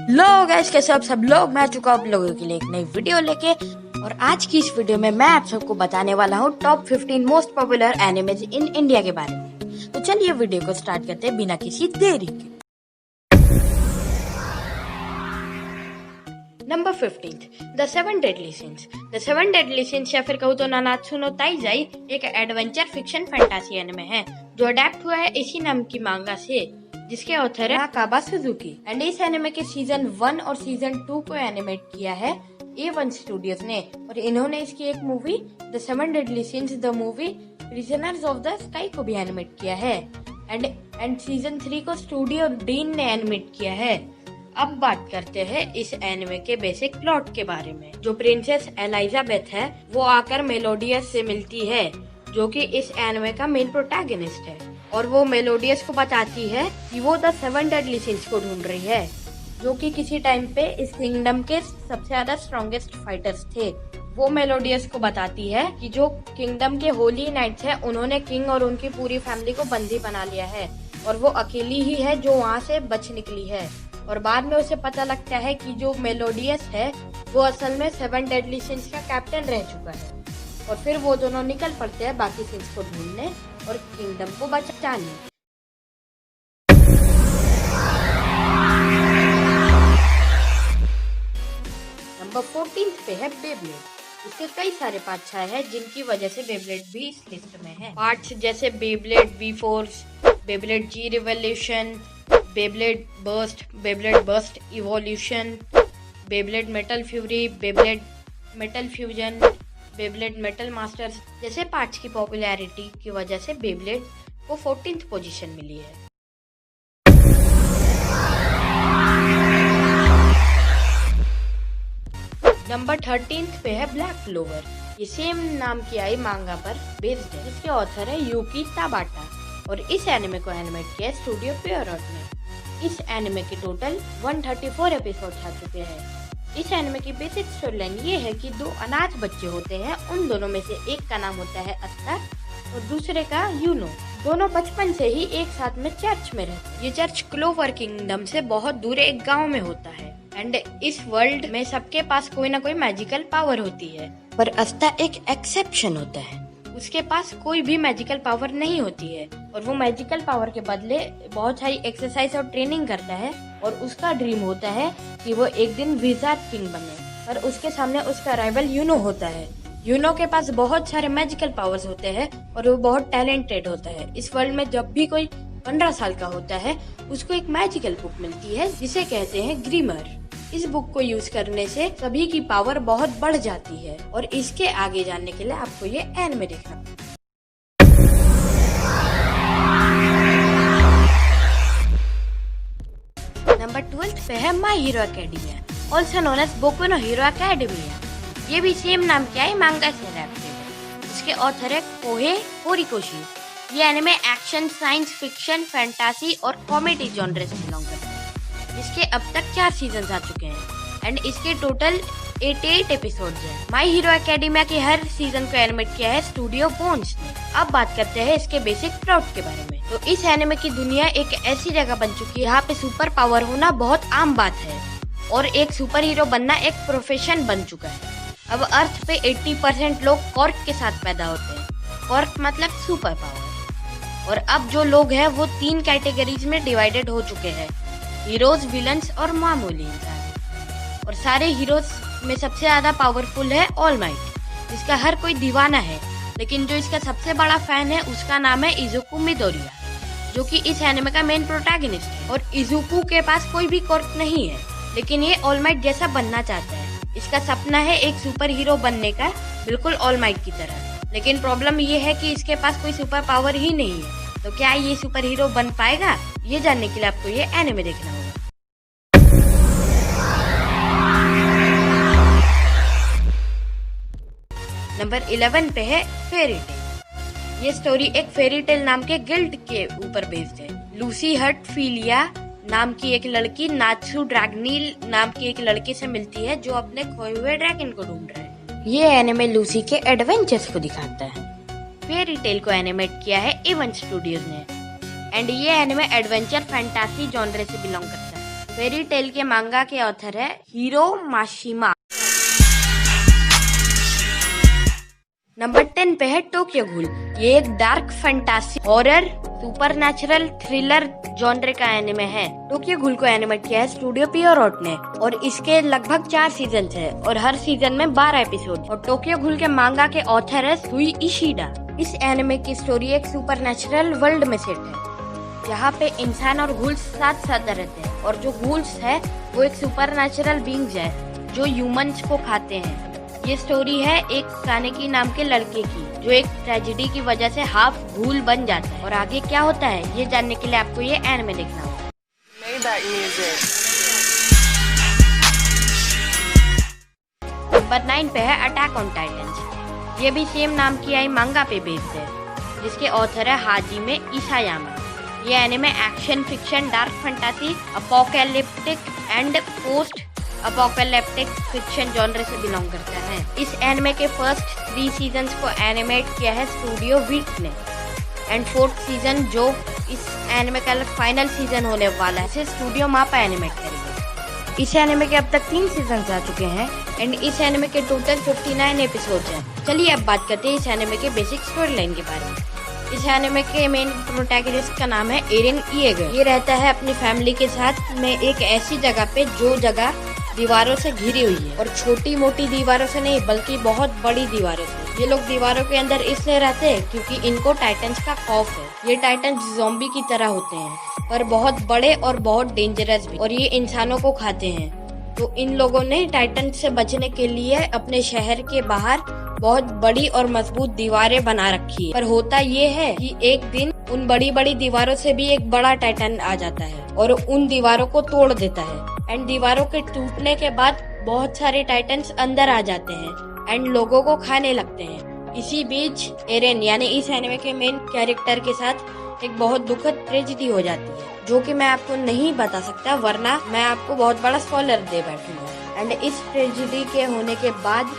लो guys, कैसे आप सब लोग। मैं आ चुका हूँ आप लोगों के लिए एक नई वीडियो लेके। और आज की इस वीडियो में मैं आप सबको बताने वाला हूँ top 15 most popular animes in India के बारे में। तो चलिए वीडियो को स्टार्ट करते हैं बिना किसी देरी के। Number 15, the seven deadly since. The seven deadly since या फिर कहूँ तो नानात्सु नो ताइज़ाई एक एडवेंचर फिक्शन फैंटेसी एनिमे है जो अडेप्ट हुआ है इसी नाम की मांगा से, जिसके ऑथर है नाकाबा सुजुकी। एंड इस एनिमे के सीजन 1 और सीजन 2 को एनिमेट किया है A1 स्टूडियोज ने। और इन्होंने इसकी एक movie the seven deadly since the movie prisoners of the sky को भी एनिमेट किया है। एंड सीजन 3 को स्टूडियो डीन ने एनिमेट किया है। अब बात करते हैं इस एनिमे के बेसिक प्लॉट के बारे में। जो प्रिंसेस एलिजाबेथ है वो आकर मेलोडियस से मिलती है, जो कि इस एनिमे का मेन प्रोटैगनिस्ट है। और वो मेलोडियस को बताती है कि वो द सेवन डेडली सिंस को ढूंढ रही है, जो कि किसी टाइम पे इस किंगडम के सबसे ज्यादा स्ट्रॉन्गेस्ट फाइटर्स थे। वो मेलोडियस को बताती है कि जो किंगडम के होली नाइट्स है उन्होंने किंग और उनकी पूरी फैमिली को बंदी बना लिया है और वो अकेली ही है जो वहाँ से बच निकली है। और बाद में उसे पता लगता है कि जो मेलोडियस है वो असल में सेवन डेडली सिंस का कैप्टन रह चुका है। और फिर वो दोनों निकल पड़ते हैं बाकी सिंस को ढूंढने और किंगडम को बचाने। नंबर 14 पे है बेब्लेड। इसके कई सारे पार्ट्स आए हैं जिनकी वजह से बेब्लेड भी इस लिस्ट में है। पार्ट्स जैसे Beyblade V Force, Beyblade G Revolution, Beyblade Burst Evolution, Beyblade Metal Fury, Beyblade Metal Fusion, Beyblade Metal Masters जैसे पार्ट्स की पॉपुलैरिटी की वजह से बेब्लेड को 14th पोजीशन मिली है। नंबर 13 पे है ब्लैक क्लोवर। ये सेम नाम की आई मांगा पर बेस्ड है, जिसके ऑथर है यूकी ताबाटा। और इस एनिमे को एनिमेट किया है स्टूडियो पियरॉट ने। इस एनिमे के टोटल 134 एपिसोड आ चुके हैं। इस एनिमे की बेसिक स्टोरी लाइन ये है कि दो अनाथ बच्चे होते हैं, उन दोनों में से एक का नाम होता है अस्तर और दूसरे का यूनो। दोनों बचपन से ही एक साथ में चर्च में रहते हैं। ये चर्च क्लोवर किंगडम से बहुत दूर एक गांव में होता है। एंड इस वर्ल्ड में सबके पास कोई ना कोई मैजिकल पावर होती है, पर अस्ता एक एक्सेप्शन होता है। उसके पास कोई भी मैजिकल पावर नहीं होती है और वो मैजिकल पावर के बदले बहुत सारी एक्सरसाइज और ट्रेनिंग करता है। और उसका ड्रीम होता है कि वो एक दिन विजार्ड किंग बने। पर उसके सामने उसका राइवल यूनो होता है। यूनो के पास बहुत सारे मैजिकल पावर्स होते हैं और वो बहुत टैलेंटेड होता है। इस वर्ल्ड में जब भी कोई 15 साल का होता है उसको एक मैजिकल बुक मिलती है जिसे कहते हैं ग्रीमर। इस बुक को यूज करने से सभी की पावर बहुत बढ़ जाती है। और इसके आगे जानने के लिए आपको ये एनिमे देखना। नंबर 12 पे है My Hero Academia, also known as Boku no Hero Academia. ये भी सेम नाम की आई मांगा से अडैप्टेड है। इसके ऑथर है कोहे होरिकोशी। ये anime action, science fiction, fantasy और कॉमेडी जॉनर से बिलोंग करता है। इसके अब तक 4 सीजन आ चुके हैं एंड इसके टोटल 88 एपिसोड्स हैं। माई हीरो एकेडमिया के हर सीजन को एनिमेट किया है स्टूडियो बोन्स ने। अब बात करते हैं इसके बेसिक प्लॉट के बारे में। तो इस एनिमे की दुनिया एक ऐसी जगह बन चुकी है यहाँ पे सुपर पावर होना बहुत आम बात है और एक सुपर हीरो बनना एक प्रोफेशन बन चुका है। अब अर्थ पे 80% लोग कॉर्क के साथ पैदा होते हैं। कॉर्क मतलब सुपर पावर। और अब जो लोग हैं वो 3 कैटेगरीज में डिवाइडेड हो चुके हैं, हीरोज, विलन्स और मामूली इंसान। और सारे हीरोज में सबसे ज्यादा पावरफुल है ऑल माइट, जिसका हर कोई दीवाना है। लेकिन जो इसका सबसे बड़ा फैन है उसका नाम है इजुकु मिडोरिया, जो कि इस एनिमे का मेन प्रोटैगनिस्ट है। और इजुकु के पास कोई भी कॉर्क नहीं है, लेकिन ये ऑल माइट जैसा बनना चाहता है। इसका सपना है एक सुपर हीरो बनने का, बिल्कुल ऑल माइट की तरह। लेकिन प्रॉब्लम ये है कि इसके पास कोई सुपर पावर ही नहीं है। तो क्या ये सुपर हीरो बन पाएगा? ये जानने के लिए आपको ये एनिमे देखना होगा। नंबर 11 पे है फेरी टेल। ये स्टोरी एक फेरी टेल नाम के गिल्ड के ऊपर बेस्ड है। लूसी हर्टफीलिया नाम की एक लड़की नात्सु ड्रैगनील नाम की एक लड़के से मिलती है जो अपने खोए हुए ड्रैगन को ढूंढ रहा है। ये एनिमे लूसी के एडवेंचर्स को दिखाता है। फेरी टेल को एनिमेट किया है A1 स्टूडियोज ने एंड ये एनिमे एडवेंचर फैंटेसी जॉनर से बिलोंग करता है। फेरी टेल के मांगा के ऑथर है हीरो माशिमा। नंबर 10 पे है टोक्यो घूल। ये एक dark fantasy horror supernatural thriller genre का एनिमे है। टोक्यो घूल को एनिमेट किया है स्टूडियो पियरोट ने और इसके लगभग 4 सीजन है और हर सीजन में 12 एपिसोड। और टोक्यो घूल के मांगा के ऑथर है सुई इशिडा। इस एनिमे की स्टोरी एक सुपरनैचुरल वर्ल्ड में सेट है जहाँ पे इंसान और घूल्स साथ साथ रहते हैं और जो घूल्स है वो एक सुपरनैचुरल बीइंग्स है जो ह्यूमंस को खाते हैं। ये स्टोरी है एक कानेकी नाम के लड़के की जो एक ट्रेजेडी की वजह से हाफ घूल बन जाता है और आगे क्या होता है ये जानने के लिए आपको ये एनिमे देखना होगा। नंबर 9 पे है अटैक ऑन टाइटंस। ये भी सेम नाम की आई मांगा पे बेस्ड है जिसके ऑथर है हाजिमे इसायामा। ये anime action fiction dark fantasy apocalyptic and post apocalyptic fiction genre से बिलोंग करता है। इस एनिमे के फर्स्ट 3 सीजन्स को एनिमेट किया है स्टूडियो वीट ने एंड 4th सीजन जो इस एनिमे का फाइनल सीजन होने वाला है इसे स्टूडियो मापा एनिमेट करेगी। इस एनिमे के अब तक 3 सीजन आ चुके हैं एंड इस एनिमे के टोटल 59 एपिसोड्स हैं। चलिए अब बात करते हैं इस एनिमे के बेसिक स्टोरी लाइन के बारे में। इस एनिमे के मेन प्रोटैगनिस्ट का नाम है एरेन ईएगर। ये रहता है अपनी फैमिली के साथ में एक ऐसी जगह पे जो जगह दीवारों से घिरी हुई है और छोटी मोटी दीवारों से नहीं बल्कि बहुत बड़ी दीवारों से। ये लोग दीवारों के अंदर इसलिए रहते हैं क्योंकि इनको टाइटन्स का खौफ है। ये टाइटन्स ज़ॉम्बी की तरह होते हैं पर बहुत बड़े और बहुत डेंजरस भी और ये इंसानों को खाते हैं। तो इन लोगों ने टाइटन से बचने के लिए अपने शहर के बाहर बहुत बड़ी और मजबूत दीवारें बना रखी है। पर होता ये है कि एक दिन उन बड़ी बड़ी दीवारों से भी एक बड़ा टाइटन आ जाता है और उन दीवारों को तोड़ देता है एंड दीवारों के टूटने के बाद बहुत सारे टाइटन्स अंदर आ जाते हैं एंड लोगों को खाने लगते हैं। इसी बीच एरेन यानी इस एनिमे के मेन कैरेक्टर के साथ एक बहुत दुखद ट्रेजेडी हो जाती है जो कि मैं आपको नहीं बता सकता वरना मैं आपको बहुत बड़ा स्पॉइलर दे बैठूंगा। एंड इस ट्रेजेडी के होने के बाद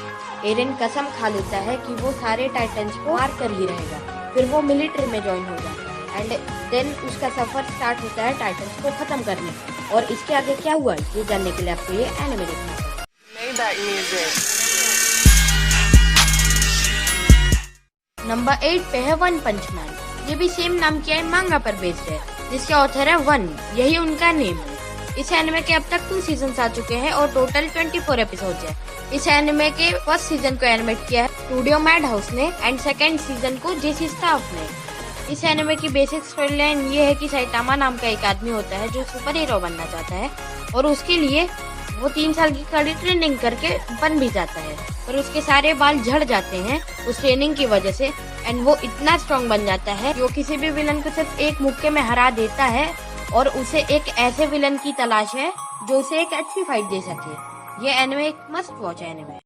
एरेन कसम खा लेता है कि वो सारे टाइटन्स को मार कर ही रहेगा। फिर वो मिलिट्री में ज्वाइन हो जाता है एंड देन उसका सफर स्टार्ट होता है टाइटन्स को खत्म करने का। और इसके आगे क्या हुआ ये जानने के लिए आपको ये एनिमे देखना है। नंबर 8 पे है वन पंच मैन। ये भी सेम नाम की है मांगा पर बेस्ड है जिसके ऑथर है वन, यही उनका नेम है। इस एनिमे के अब तक 2 सीजन आ चुके हैं और टोटल 24 एपिसोड्स है। इस एनिमे के फर्स्ट सीजन को एनिमेट किया है स्टूडियो मैड हाउस ने एंड सेकंड सीजन को जेसी स्टाफ ने। इस एनिमे की बेसिक स्टोरी लाइन ये है कि साइटामा नाम का एक आदमी होता है जो सुपर हीरो बनना चाहता है और उसके लिए वो 3 साल की कड़ी ट्रेनिंग करके बन भी जाता है पर उसके सारे बाल झड़ जाते हैं उस ट्रेनिंग की वजह से एंड वो इतना स्ट्रॉन्ग बन जाता है जो किसी भी विलन को सिर्फ एक मुक्के में हरा देता है और उसे एक ऐसे विलन की तलाश है जो उसे एक अच्छी फाइट दे सके। ये एनिमे एक मस्ट वॉच एनिमे।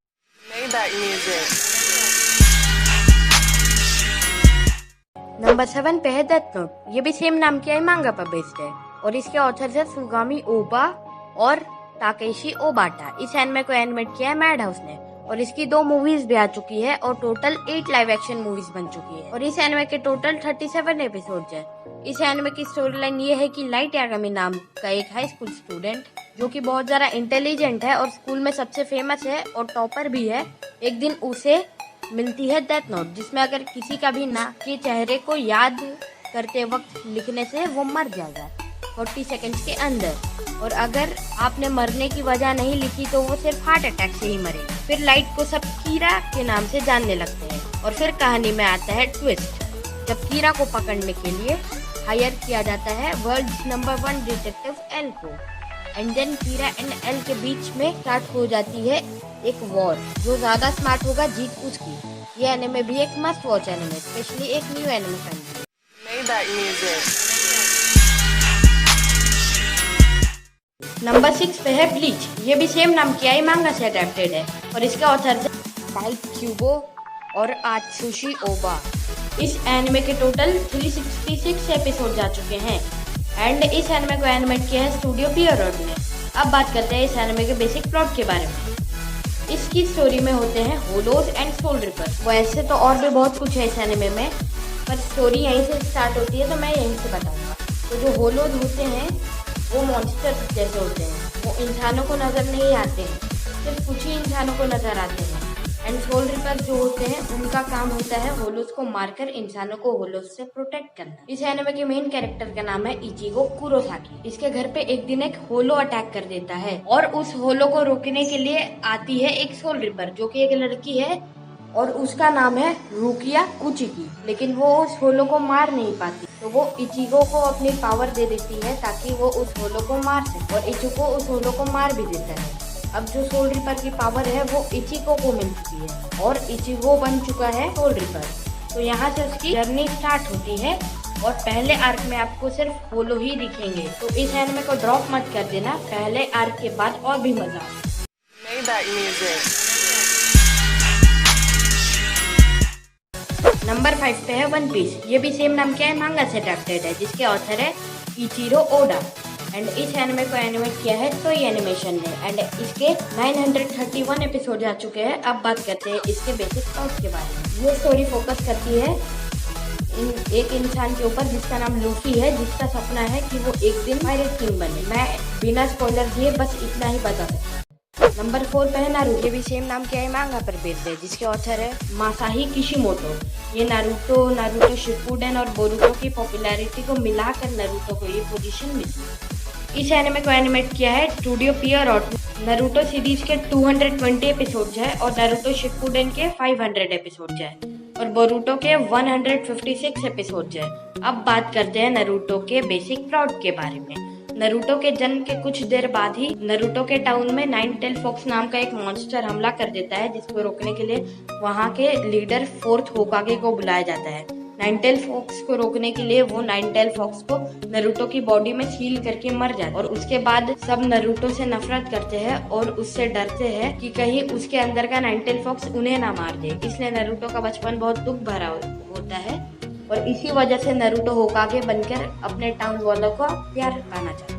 नंबर 7 पे है डेथ नोट। ये भी सेम नाम की है मांगा पर बेस्ड है और इसके ऑथर है सुगामी ओबा और ताकेशी ओबाटा। इस एनिमे को एनिमेट किया है मैड हाउस ने और इसकी 2 मूवीज भी आ चुकी है और टोटल 8 लाइव एक्शन मूवीज बन चुकी है और इस एनिमे के टोटल 37 एपिसोड्स है। इस एनिमे की स्टोरी लाइन ये है कि लाइट यागामी नाम का एक हाई स्कूल स्टूडेंट जो कि बहुत ज्यादा इंटेलिजेंट है और स्कूल में सबसे फेमस है और टॉपर भी है, एक दिन उसे मिलती है डेथ नोट जिसमें अगर किसी का भी नाम के चेहरे को याद करते वक्त लिखने से वो मर जाएगा 40 सेकंड्स के अंदर और अगर आपने मरने की वजह नहीं लिखी तो वो सिर्फ हार्ट अटैक से ही मरेगा। फिर लाइट को सब कीरा के नाम से जानने लगते हैं और फिर कहानी में आता है ट्विस्ट जब कीरा को पकड़ने के लिए हायर किया जाता है वर्ल्ड नंबर 1 डिटेक्टिव एल को and then Kira and L के बीच में स्टार्ट हो जाती है एक वॉर। जो ज्यादा स्मार्ट होगा जीत उसकी। ये एनिमे भी एक मस्ट वॉच एनिमे स्पेशली एक न्यू एनिमे फैन। नंबर 6 पे है ब्लीच। ये भी सेम नाम की आई मांगा से अडेप्टेड है और इसके ऑथर है टाइट क्यूबो और आत्सुशी ओबा। इस एनिमे के टोटल 366 एपिसोड जा चुके हैं एंड इस एनिमे को एनिमेट किया है स्टूडियो पियरोट ने। अब बात करते हैं इस एनिमे के बेसिक प्लॉट के बारे में। इसकी स्टोरी में होते हैं होलोज एंड सोल रिपर। वैसे तो और भी बहुत कुछ है इस एनिमे में पर स्टोरी यहीं से स्टार्ट होती है तो मैं यहीं से बताऊंगा। तो जो होलोज होते हैं वो मॉन्स्टर जैसे होते हैं, वो इंसानों को नजर नहीं आते हैं, सिर्फ कुछ ही इंसानों को नजर आते हैं। एंड सोल रिपर जो होते हैं उनका काम होता है होलोस को मारकर इंसानों को होलोस से प्रोटेक्ट करना। इस एनिमे के मेन कैरेक्टर का नाम है इचिगो कुरोसाकी। इसके घर पे एक दिन एक होलो अटैक कर देता है और उस होलो को रोकने के लिए आती है एक सोल रिपर जो कि एक लड़की है और उसका नाम है रुकिया कुचिकी। लेकिन वो उस होलो को मार नहीं पाती, तो वो इचिगो को अपनी पावर दे देती है ताकि वो उस होलो को मार सके और इचिगो उस होलो को मार भी देता है। अब जो सोल रिपर की पावर है वो इचिगो को मिल चुकी है और इचिगो बन चुका है सोल रिपर। तो यहाँ से उसकी जर्नी स्टार्ट होती है और पहले आर्क में आपको सिर्फ होलो ही दिखेंगे। तो इस एनिमे को ड्रॉप मत कर देना, पहले आर्क के बाद और भी मजा नंबर 5 पे है वन पीस। ये भी सेम नाम क्या है, मांगा से अडैप्टेड है, जिसके ऑथर है इचिरो ओडा। एंड इस एनिमे को एनिमेट किया है टोई एनिमेशन ने। एंड इसके 931 एपिसोड आ चुके हैं। अब बात करते हैं इसके बेसिक प्लॉट के बारे में। ये स्टोरी फोकस करती है एक इंसान के ऊपर जिसका नाम लूफी है, जिसका सपना है कि वो एक दिन पायरेट किंग बने। मैं बिना स्पॉइलर दिए बस इतना ही बता सकता हूँ। नंबर 4 पे है नारुतो। ये भी सेम नाम क्या है, मांगा पर बेस्ड है, जिसके ऑथर है मासाही किशिमोटो। ये नारुतो शिपुडेन और बोरुतो की पॉपुलैरिटी को मिलाकर नारुतो को ये पोजीशन मिली। इस एनिमे को एनिमेट किया है स्टूडियो पियरॉट। नारुतो सीरीज के 220 एपिसोड्स है और नारुतो शिपुडेन के 500 एपिसोड्स है और बोरुतो के 156 एपिसोड्स है। अब बात करते हैं नारुतो के बेसिक प्लॉट के बारे में। नारुतो के जन्म के कुछ देर बाद ही नारुतो के टाउन में नाइन टेल फॉक्स नाम का एक मॉन्स्टर हमला कर देता है, जिसको रोकने के लिए वहाँ के लीडर 4th होकागे को बुलाया जाता है। नाइन टेल फॉक्स को रोकने के लिए वो नाइन टेल फॉक्स को नारुतो की बॉडी में सील करके मर जाता है और उसके बाद सब नारुतो से नफरत करते हैं और उससे डरते हैं कि कहीं उसके अंदर का नाइन टेल फॉक्स उन्हें ना मार दे। इसलिए नारुतो का बचपन बहुत दुख भरा होता है और इसी वजह से नारुतो होकागे बनकर अपने टाउन वालों को प्यार पाना चाहता है।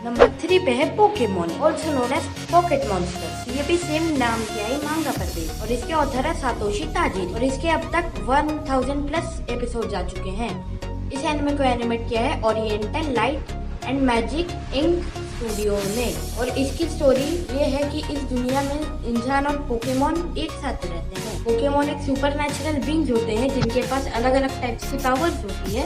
नंबर 3 पे है Pokemon, also known as pocket monsters. ये भी सेम नाम किया है मांगा पर बेस्ड और इसके ऑथर है सातोशी ताजिरी और इसके अब तक 1000+ एपिसोड जा चुके हैं। इस एनिमे को एनिमेट किया है Oriental Light and Magic Inc studio ने और इसकी स्टोरी ये है कि इस दुनिया में इंसान और पोकेमोन एक साथ रहते हैं। पोकेमोन एक सुपरनैचुरल बीइंग्स होते हैं जिनके पास अलग अलग टाइप्स की पावर्स होती है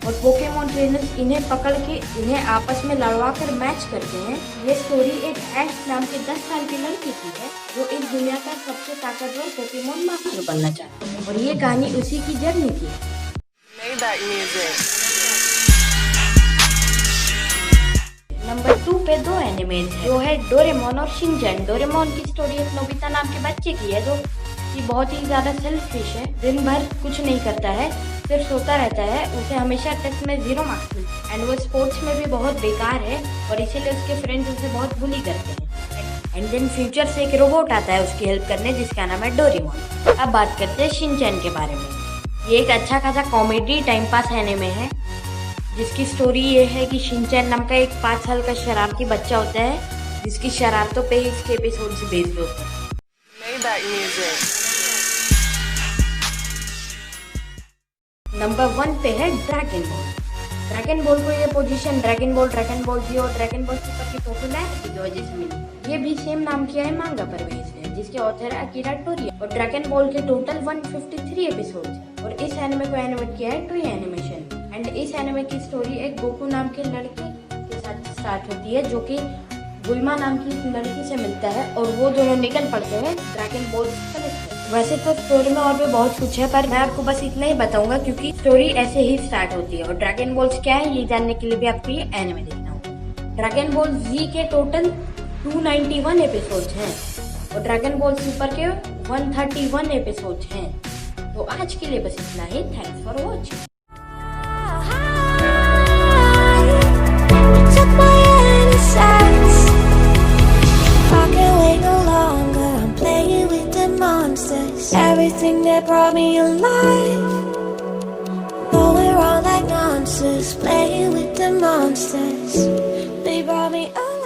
और पोकेमोन ट्रेनर्स इन्हें पकड़ के इन्हें आपस में लड़वा कर मैच करते हैं। ये स्टोरी एक एश नाम के 10 साल की लड़की की है जो इस दुनिया का सबसे ताकतवर पोकेमोन मास्टर बनना चाहती है और ये कहानी उसी की जर्नी की है। नंबर 2 पे 2 एनिमेज है जो है डोरेमोन और शिनचैन। डोरेमोन की स्टोरी एक नोबिता नाम के बच्चे की है जो कि बहुत ही ज्यादा सेल्फिश है, दिन भर कुछ नहीं करता है, सिर्फ सोता रहता है। उसे हमेशा टेस्ट में 0 मार्क्स मिलते हैं एंड वो स्पोर्ट्स में भी बहुत बेकार है और इसीलिए उसके फ्रेंड्स उसे बहुत बुली करते हैं। एंड देन फ्यूचर से एक रोबोट आता है उसकी हेल्प करने जिसका नाम है डोरेमोन। अब बात करते हैं शिनचैन के बारे में। ये एक अच्छा खासा कॉमेडी टाइम पास एनिमे है जिसकी स्टोरी ये है कि शिनचैन नाम का एक 5 साल का शरारती बच्चा होता है जिसकी शरारतों पे इसके एपिसोड से बेस्ड होते हैं। नंबर 1 पे है ड्रैगन बॉल। ड्रैगन बॉल को ये पोजीशन ड्रैगन बॉल जी और ड्रैगन बॉल सुपर की पॉपुलैरिटी की वजह से मिली। ये भी सेम नाम किया है मांगा पर बेस्ड है जिसके ऑथर है अकीरा टोरियामा और ड्रैगन बॉल के टोटल 153 एपिसोड्स हैं और इस एनिमे को एनिमेट किया है टोई एनिमेशन। एंड इस एनिमे की स्टोरी एक गोकू नाम के लड़के के साथ स्टार्ट होती है जो कि बुल्मा नाम की लड़की से मिलता है और वो दोनों निकल पड़ते हैं ड्रैगन बॉल कलेक्ट। वैसे तो स्टोरी में और भी बहुत कुछ है पर मैं आपको बस इतना ही बताऊंगा क्योंकि स्टोरी ऐसे ही स्टार्ट होती है और ड्रैगन बॉल्स क्या है ये जानने के लिए भी आपको ये एनिमे देखना होगा। ड्रैगन बॉल जी के टोटल 291 एपिसोड्स हैं और ड्रैगन बॉल सुपर के 131 एपिसोड्स हैं। तो आज के लिए बस इतना ही। Thanks for watching. Everything that brought me alive, going wrong like monsters, playing with the monsters. They brought me alive.